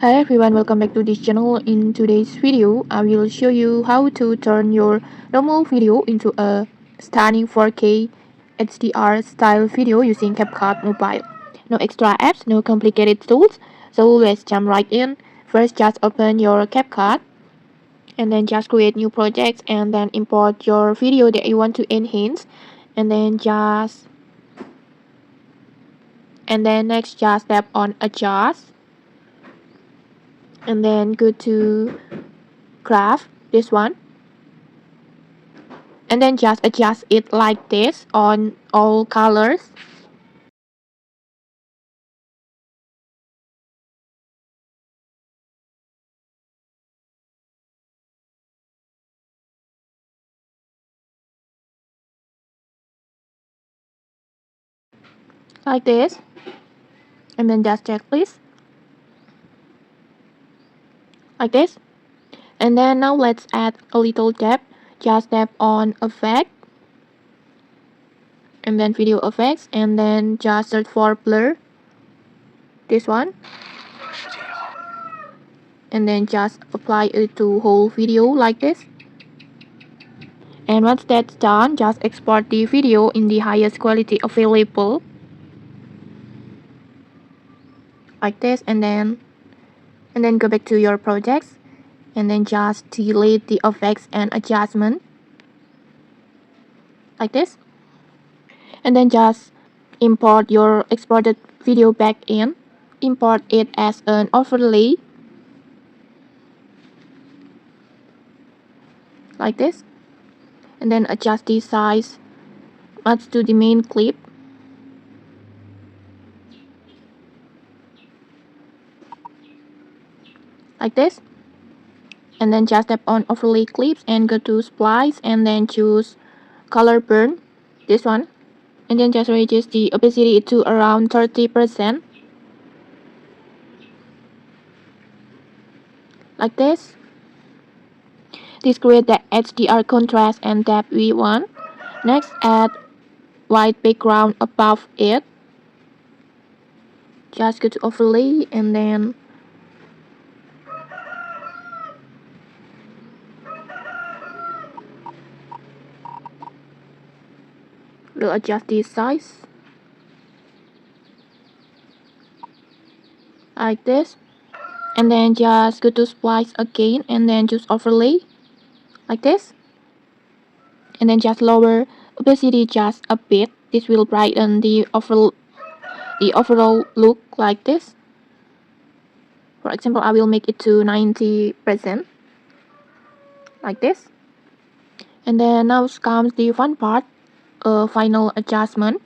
Hi everyone, welcome back to this channel. In today's video, I will show you how to turn your normal video into a stunning 4K HDR style video using CapCut mobile. No extra apps, no complicated tools, so let's jump right in. First, just open your CapCut and then just create new projects and then import your video that you want to enhance and then next just tap on adjust and then go to craft this one and then just adjust it like this on all colors like this and then just check please like this. And then now let's add a little tab. Just tap on effect and then video effects and then just search for blur this one and then just apply it to whole video like this. And once that's done, just export the video in the highest quality available like this and then go back to your projects and then just delete the effects and adjustment like this and then just import your exported video back in, import it as an overlay like this and then adjust the size match to the main clip like this and then just tap on overlay clips and go to Splice and then choose color burn this one and then just reduce the opacity to around 30% like this. This creates the HDR contrast and depth we want. Next, add white background above it. Just go to overlay and then we'll adjust the size like this and then just go to Splice again and then choose overlay like this and then just lower opacity just a bit. This will brighten the overall look like this. For example, I will make it to 90% like this. And then now comes the fun part, final adjustment.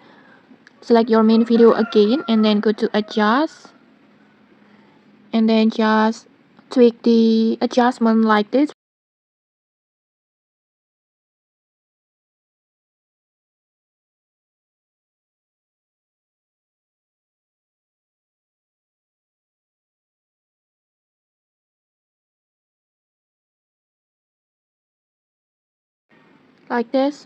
Select your main video again and then go to adjust and then just tweak the adjustment like this. Like this.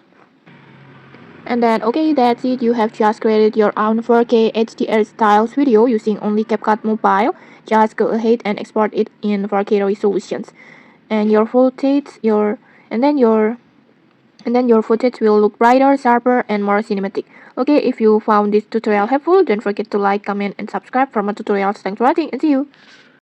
And then okay, that's it. You have just created your own 4K HDR styles video using only CapCut mobile. Just go ahead and export it in 4K resolutions. And your footage your footage will look brighter, sharper, and more cinematic. Okay, if you found this tutorial helpful, don't forget to like, comment, and subscribe for more tutorials. Thanks for watching and see you.